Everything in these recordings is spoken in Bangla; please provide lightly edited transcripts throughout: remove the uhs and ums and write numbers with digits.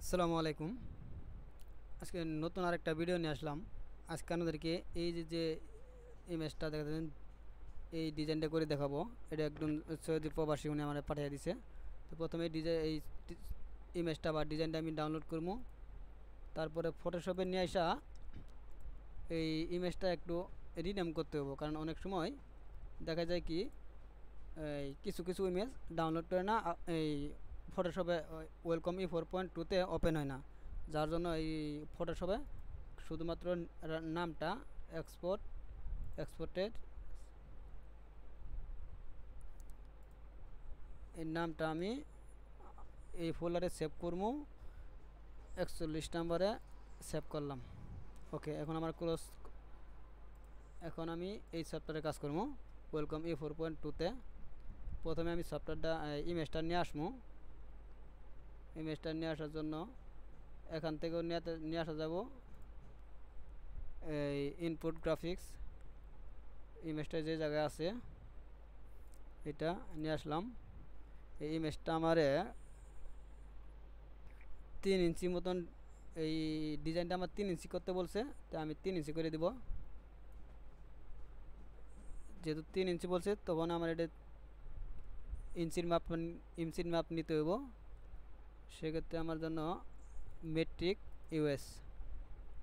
আসসালামু আলাইকুম। আজকে নতুন আরেকটা ভিডিও নিয়ে আসলাম। আজকে আপনাদেরকে এই যে ইমেজটা দেখাচ্ছেন, এই ডিজাইনটা করে দেখাবো। এটা একদম সৌদি প্রবাসী উনি আমার পাঠিয়ে দিছে। তো প্রথমে এই ইমেজটা বা ডিজাইনটা আমি ডাউনলোড করবো। তারপরে ফটোশপে নিয়ে আসা এই ইমেজটা একটু রিনেম করতে হবে, কারণ অনেক সময় দেখা যায় কি এই কিছু কিছু ইমেজ ডাউনলোড করে না, এই ফটোশপে ওয়েলকাম E4.2-তে ওপেন হয় না, যার জন্য এই ফটোশপে শুধুমাত্র নামটা এক্সপোর্টেড, এই নামটা আমি এই ফোল্ডারে সেভ করবো। 41 নম্বরে সেভ করলাম। ওকে, এখন আমার ক্লোজ। এখন আমি এই সফটওয়্যারে কাজ করবো ওয়েলকাম E4.2-তে। প্রথমে আমি সফটওয়্যারটা ইমেজটা নিয়ে আসবো। ইমেজটা নিয়ে আসার জন্য এখান থেকেও নিয়ে আসা যাব। এই ইনপুট গ্রাফিক্স ইমেজটা যে জায়গায় আছে এটা নিয়ে আসলাম। এই ইমেজটা আমারে 3 ইঞ্চি মতন, এই ডিজাইনটা আমার 3 ইঞ্চি করতে বলছে, তো আমি 3 ইঞ্চি করে দিব। যেহেতু 3 ইঞ্চি বলছে, তখন আমার এটা ইঞ্চির মাপ নিতে হইব। সেক্ষেত্রে আমার জন্য মেট্রিক ইউএস,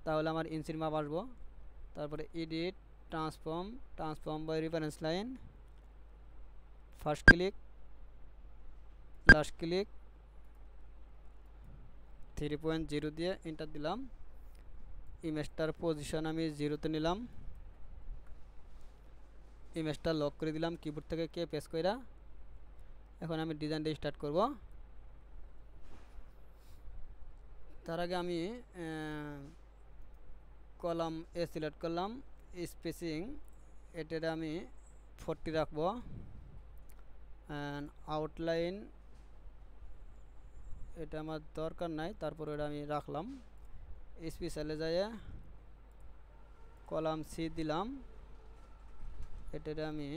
তাহলে আমার ইঞ্চির মাপ আসবো। তারপরে edit, transform by reference line, first click, last click, 3.0 দিয়ে এন্টার দিলাম। ইমেজটার পজিশন আমি 0-তে নিলাম। ইমেজটা লক করে দিলাম কিবোর্ড থেকে কে প্রেস কইরা। এখন আমি ডিজাইনটা স্টার্ট করব। তার আগে আমি কলাম এ সিলেক্ট করলাম। স্পেসিং এটার আমি 40 রাখবো। আউটলাইন এটা আমার দরকার নাই, তারপর এটা আমি রাখলাম। স্পেশালে যায় কলাম সি দিলাম। এটার আমি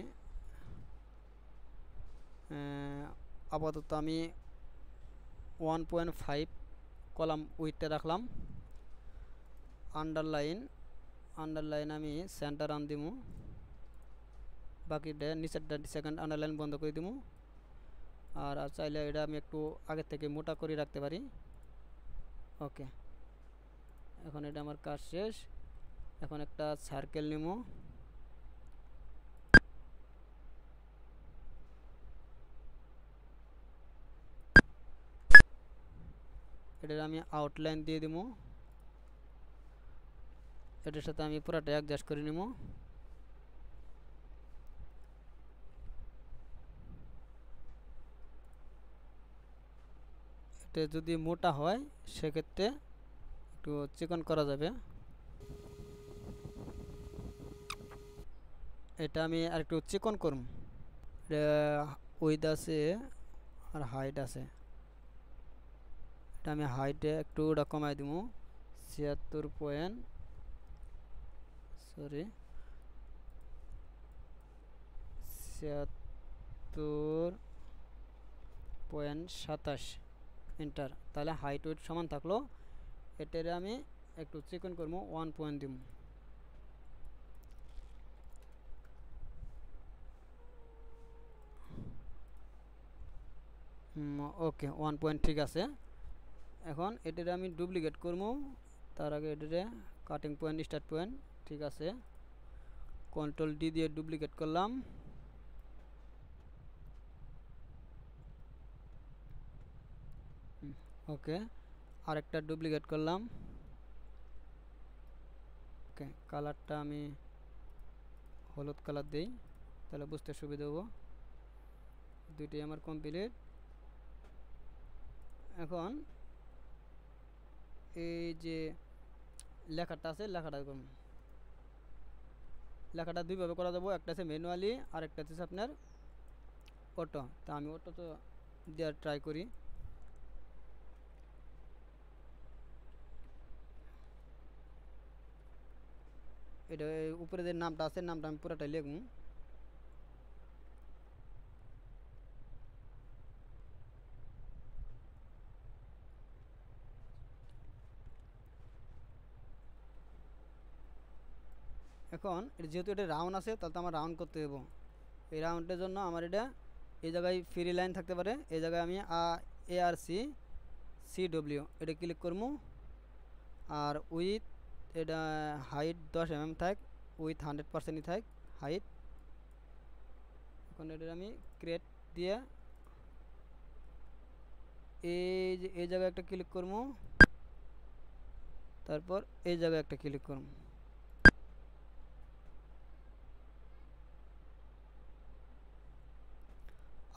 আপাতত আমি 1.5 কলাম উইডথে রাখলাম। আন্ডারলাইন আমি সেন্টার আন দিমু, বাকিটা নিচেরটা সেকেন্ড আন্ডারলাইন বন্ধ করে দিমু। আর চাইলে এটা আমি একটু আগে থেকে মোটা করে রাখতে পারি। ওকে, এখন এটা আমার কাজ শেষ। এখন একটা সার্কেল নিমু। এটার আমি আউটলাইন দিয়ে দিমু। এটার সাথে আমি পুরোটা অ্যাডজাস্ট করে নিমু। এটা যদি মোটা হয় সেক্ষেত্রে একটু চিকন করা যাবে। এটা আমি আর একটু চিকন করব। এটা উইথ আছে আর হাইট আছে। এটা আমি হাইটে একটু ওটা কমাই দিব। 76.27 এন্টার। তাহলে হাইট ওয়েট সমান থাকলো। এটারে আমি একটু চিকন করবো, 1 পয়েন্ট দিব। ওকে, 1 পয়েন্ট ঠিক আছে। এখন এটারে আমি ডুপ্লিকেট করবো। তার আগে এটারে কাটিং পয়েন্ট, স্টার্ট পয়েন্ট ঠিক আছে। কন্ট্রোল ডি দিয়ে ডুপ্লিকেট করলাম। ওকে, আরেকটা ডুপ্লিকেট করলাম। ওকে, কালারটা আমি হলুদ কালার দেই, তাহলে বুঝতে সুবিধা হবো। দুইটাই আমার কমপ্লিট। এখন এই যে লেখাটা আছে, লেখাটা দুইভাবে করা যাবো। একটা আছে ম্যানুয়ালি, আর একটা হচ্ছে আপনার অটো। তা আমি অটো তো দেওয়ার ট্রাই করি। এটা উপরে যে নামটা আছে, নামটা আমি পুরোটাই লিখব। এখন যেহেতু এটা রাউন্ড আছে তাহলে তো আমার রাউন্ড করতে হবে। এই রাউন্ডের জন্য আমার এটা এই জায়গায় ফ্রি লাইন থাকতে পারে, এই জায়গায় আমি ARC CW এটা ক্লিক করবো। আর উইথ এটা হাইট 10 mm থাক, উইথ 100%ই থাক হাইট। এখন এটা আমি ক্রিয়েট দিয়ে এই জায়গায় একটা ক্লিক করবো, তারপর এই জায়গায় একটা ক্লিক করবো।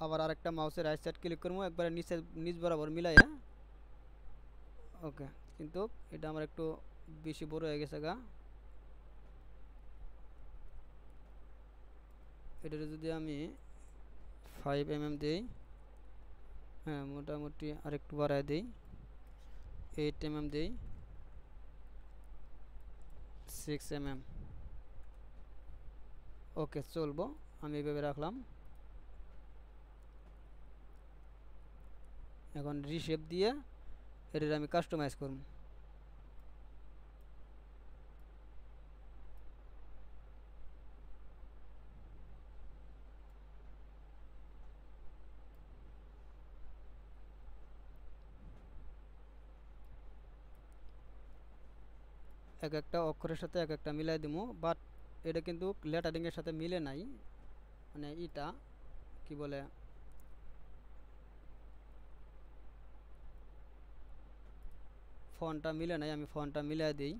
আবার আরেকটা মাউসের রাইট সাইড ক্লিক করবো, একবারে নিচ বরাবর মিলাইয়া। ওকে, কিন্তু এটা আমার একটু বেশি বড় হয়ে গেছে গা। এটা যদি আমি 5 mm দিই, হ্যাঁ মোটামুটি আরেকটু বাড়ায় দিই, 8 mm দিই, 6 mm। ওকে, চলবো, আমি এইভাবে রাখলাম। এখন রিশেপ দিয়ে এটা আমি কাস্টমাইজ করব। এক একটা অক্ষরের সাথে এক একটা মিলাই দিব, বাট এটা কিন্তু লেটারিং এর সাথে মিলে নাই, মানে এটা কি বলে ফন্টটা মিলে নাই, আমি ফন্টটা মিলাই দিই।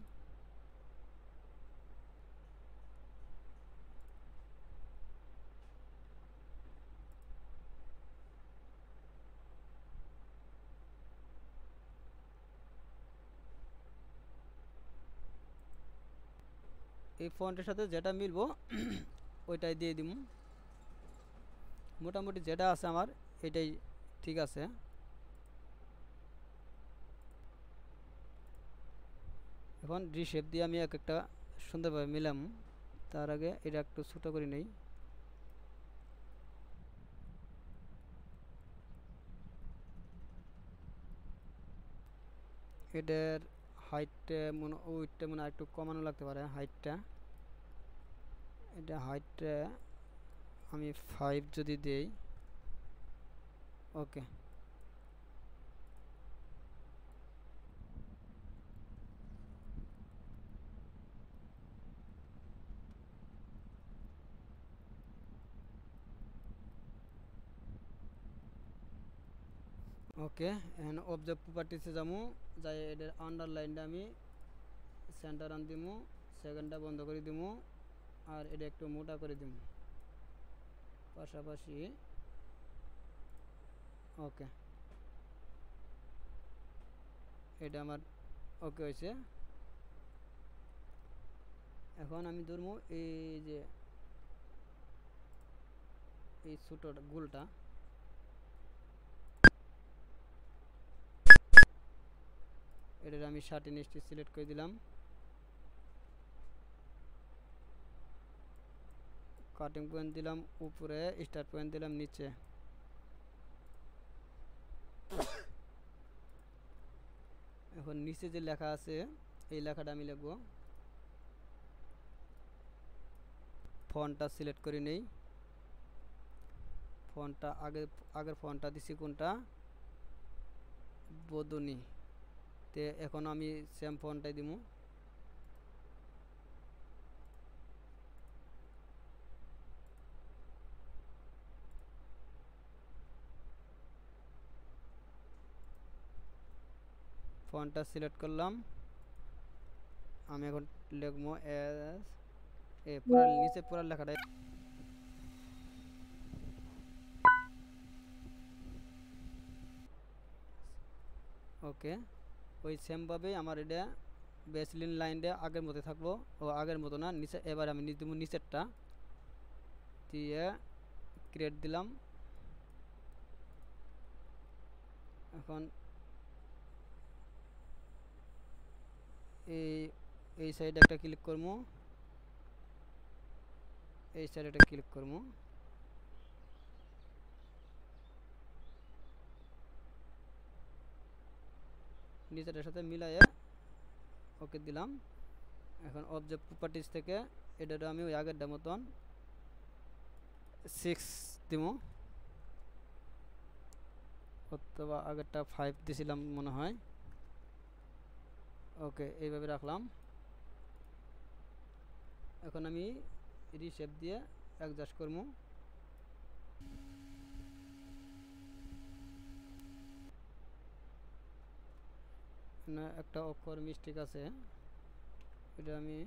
এই ফন্টের সাথে যেটা মিলবো ওইটাই দিয়ে দিব। মোটামুটি যেটা আছে আমার এটাই ঠিক আছে। এখন রিশেপ দিয়ে আমি এক একটা সুন্দরভাবে মিলাম। তার আগে এটা একটু ছোট করে নেই। এটার হাইটটা উইডটা মনে হয় একটু কমানো লাগতে পারে, হাইটটা। এটা হাইটটা আমি 5 যদি দেই। ওকে, ওকে। এখন অবজেক্ট প্রপার্টিসে যাবো, যাই এটার আন্ডারলাইনটা আমি সেন্টার আন দিমু, সেকেন্ডটা বন্ধ করে দিমু, আর এটা একটু মোটা করে দিমু পাশাপাশি। ওকে, এটা আমার ওকে হয়েছে। এখন আমি ধরবো এই যে এই ছোটোটা গোলটা, এটার আমি 30 সিলেক্ট করে দিলাম। কাটিং পয়েন্ট দিলাম উপরে, স্টার পয়েন্ট দিলাম নিচে। এখন নিচে যে লেখা আছে এই লেখাটা আমি লিখব। ফন্টটা সিলেক্ট করে নেই। ফন্টটা আগের ফন্টটা দিছি কোনটা, বদনি তে। এখন আমি সেম ফন্টটাই দিব। ফন্টটা সিলেক্ট করলাম। আমি এখন লিখবো এস এ, পুরো নিচে পুরো লেখাটা। ওকে, ওই সেমভাবেই আমার এটা বেসলিন লাইনটা আগের মতো থাকবো। ও আগের মতো না, নিচে। এবার আমি দিব নিচেরটা দিয়ে ক্রিয়েট দিলাম। এখন এই এই সাইডে একটা ক্লিক করবো, এই সাইডে একটা ক্লিক করবো। নিচেটার সাথে মিলাইয়া ওকে দিলাম। এখন অবজেক্ট প্রপার্টিজ থেকে এটা আমি ওই আগেরটার মতন 6 দিব, অথবা আগেরটা 5 দিছিলাম মনে হয়। ওকে, এইভাবে রাখলাম। এখন আমি রিশেপ দিয়ে অ্যাডজাস্ট করবো। না, একটা অক্ষর মিস্টেক আছে, এটা আমি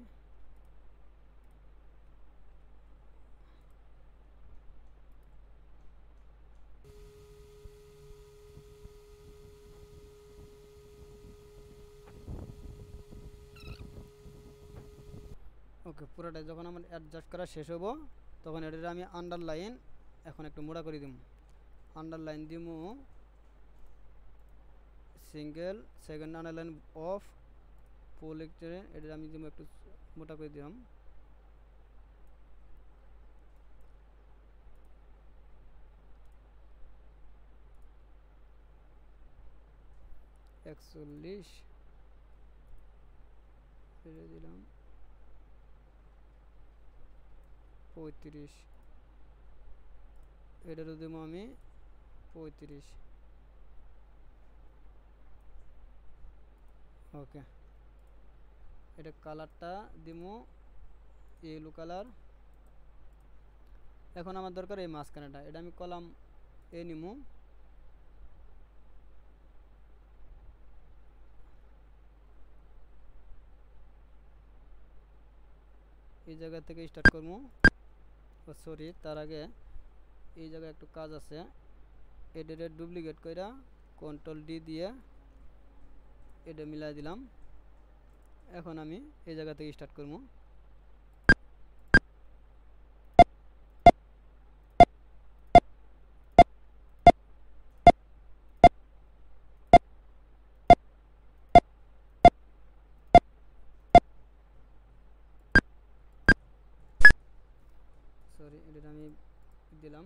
ওকে পুরোটাই যখন আমার অ্যাডজাস্ট করা শেষ হবো তখন এটা আমি আন্ডারলাইন এখন একটু মোটা করে দিব। আন্ডারলাইন দিব সিঙ্গেল সেকেন্ড আন্ডারলাইন অফ প্রোলেক্টরে, এটা আমি দিব একটু মোটা করে দিলাম। একচল্লিশ দিলাম 35, এটারও দিব আমি 35। ওকে, এটা কালারটা দিব ইয়েলো কালার। এখন আমার দরকার এই মাঝখানেটা, এটা আমি কলাম এ নিমু। এই জায়গা থেকে স্টার্ট করবো। সরি, তার আগে এই জায়গায় একটু কাজ আছে, এটারে ডুপ্লিকেট কইরা কন্ট্রোল ডি দিয়ে এটা মিলাই দিলাম। এখন আমি এই জায়গা থেকে স্টার্ট করবো। সরি, এটা আমি দিলাম।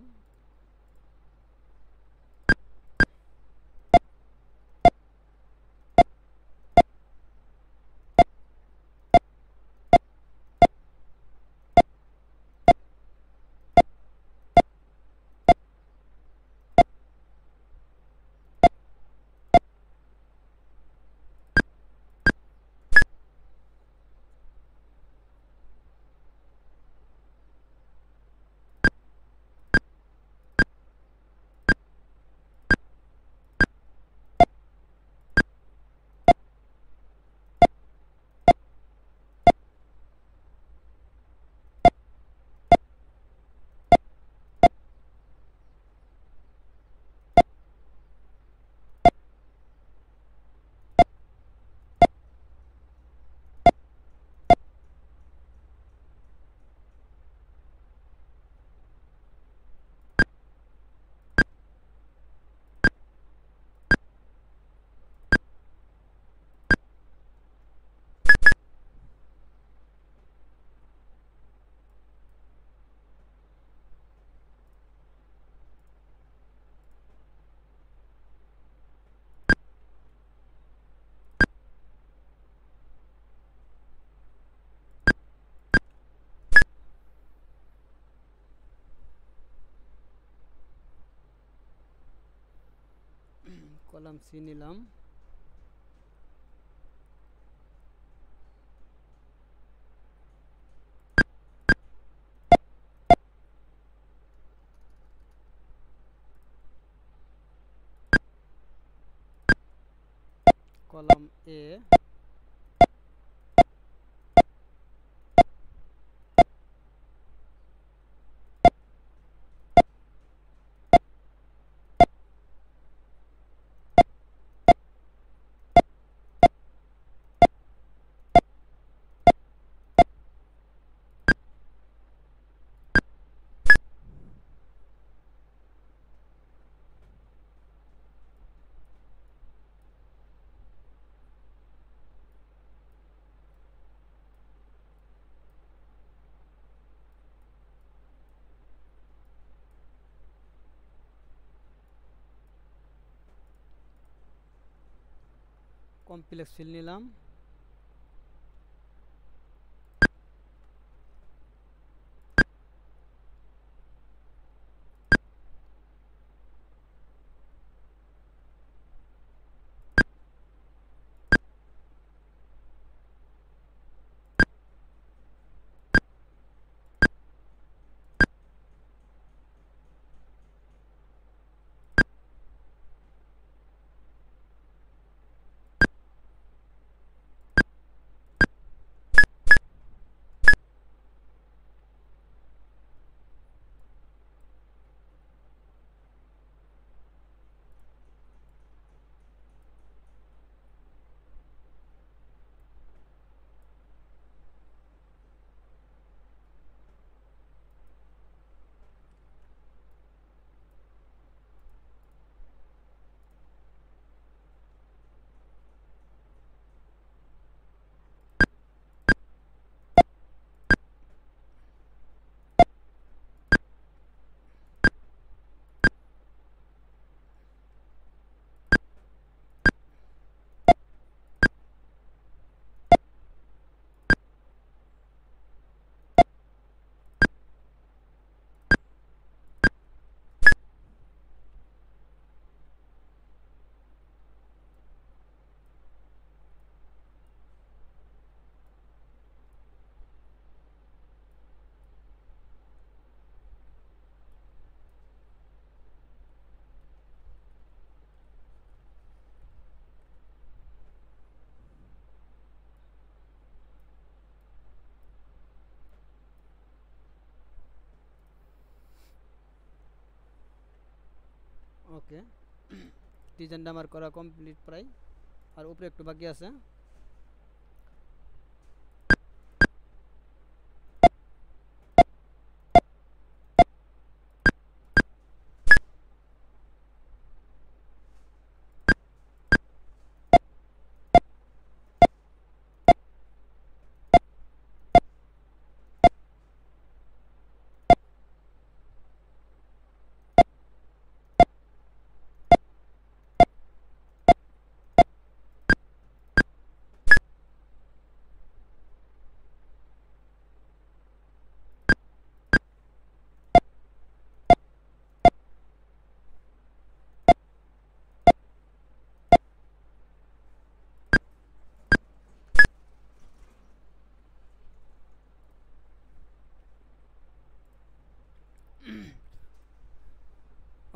কলাম সি নিলাম। কলাম এ কমপ্লেক্স ফিল নিলাম। ওকে, ডিজাইনটা আমার করা কমপ্লিট প্রায়, আর উপরে একটু বাকি আছে।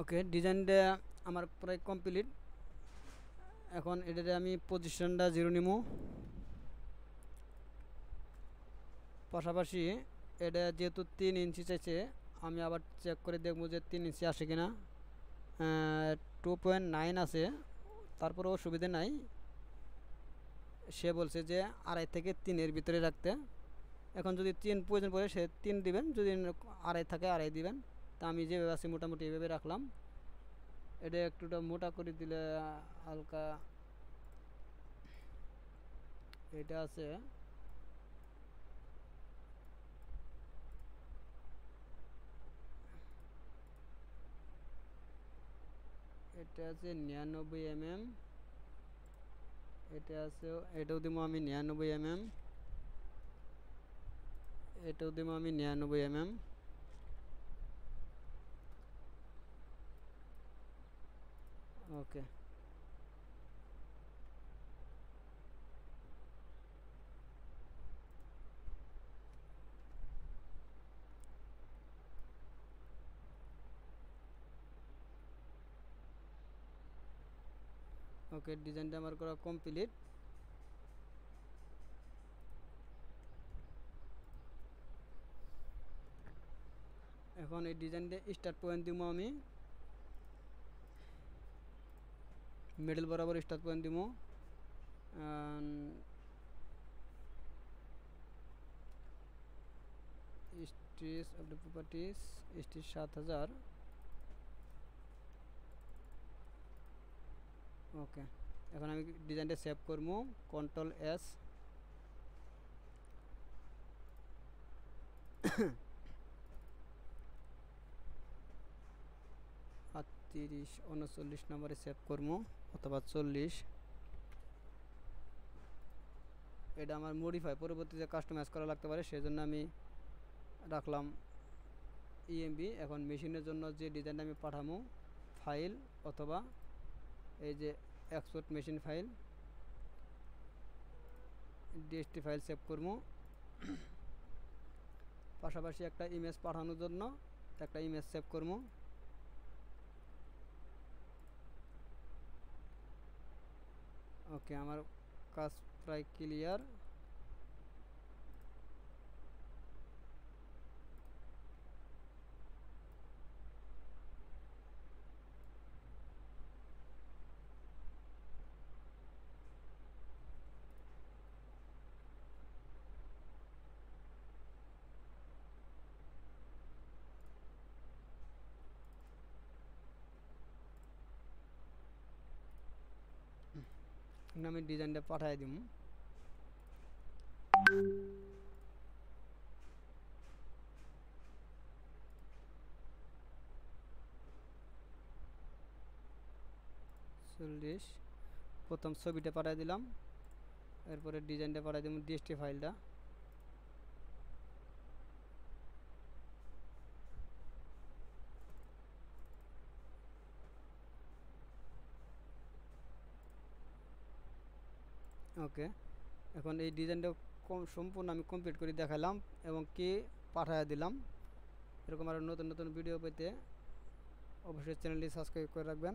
ওকে, ডিজাইনটা আমার প্রায় কমপ্লিট। এখন এটাতে আমি পজিশনটা 0 নিমু। পাশাপাশি এটা যেহেতু 3 ইঞ্চি চাইছে, আমি আবার চেক করে দেখবো যে 3 ইঞ্চি আসে কিনা। 2.9 আছে, তারপরেও অসুবিধা নাই। সে বলছে যে 2.5 থেকে 3-এর ভিতরে রাখতে। এখন যদি 3 প্রয়োজন পড়ে সে 3 দিবেন, যদি 2.5 থাকে 2.5 দিবেন। তা আমি যেভাবে আছি মোটামুটি এভাবে রাখলাম। এটা একটুটা মোটা করে দিলে হালকা এটা আছে, এটা আছে 99 mm, এটা আছে, এটাও দিব আমি 99 mm, এটাও দিব আমি 99 mm। ওকে, ওকে, ডিজাইনটা আমার করা কমপ্লিট। এখন এই ডিজাইনটা স্টার্ট পয়েন্ট দিব আমি মিডল বরাবর স্টার্ট পয়েন্ট দিব। Stitch of the properties, stitch 7000। ওকে, এখন আমি ডিজাইনটা সেভ করবো, Ctrl+S। 39 নম্বরে সেভ করবো, অথবা 40। এটা আমার মডিফাই পরবর্তীতে কাস্টমাইজ করা লাগতে পারে, সেজন্য আমি রাখলাম EMB। এখন মেশিনের জন্য যে ডিজাইনটা আমি পাঠাবো, ফাইল অথবা এই যে export machine file, DST file save করবো। পাশাপাশি একটা ইমেজ পাঠানোর জন্য একটা ইমেজ সেভ করবো। ওকে, আমার কাজ প্রায় ক্লিয়ার। আমি ডিজাইনটা পাঠাই দিব। প্রথম ছবিটা পাঠাই দিলাম, এরপরে ডিজাইনটা পাঠাই দিব, DST ফাইলটা। ওকে, এখন এই ডিজাইনটা সম্পূর্ণ আমি কমপ্লিট করে দেখালাম এবং কি পাঠিয়ে দিলাম। এরকম আরও নতুন নতুন ভিডিও পেতে অবশ্যই চ্যানেলটি সাবস্ক্রাইব করে রাখবেন।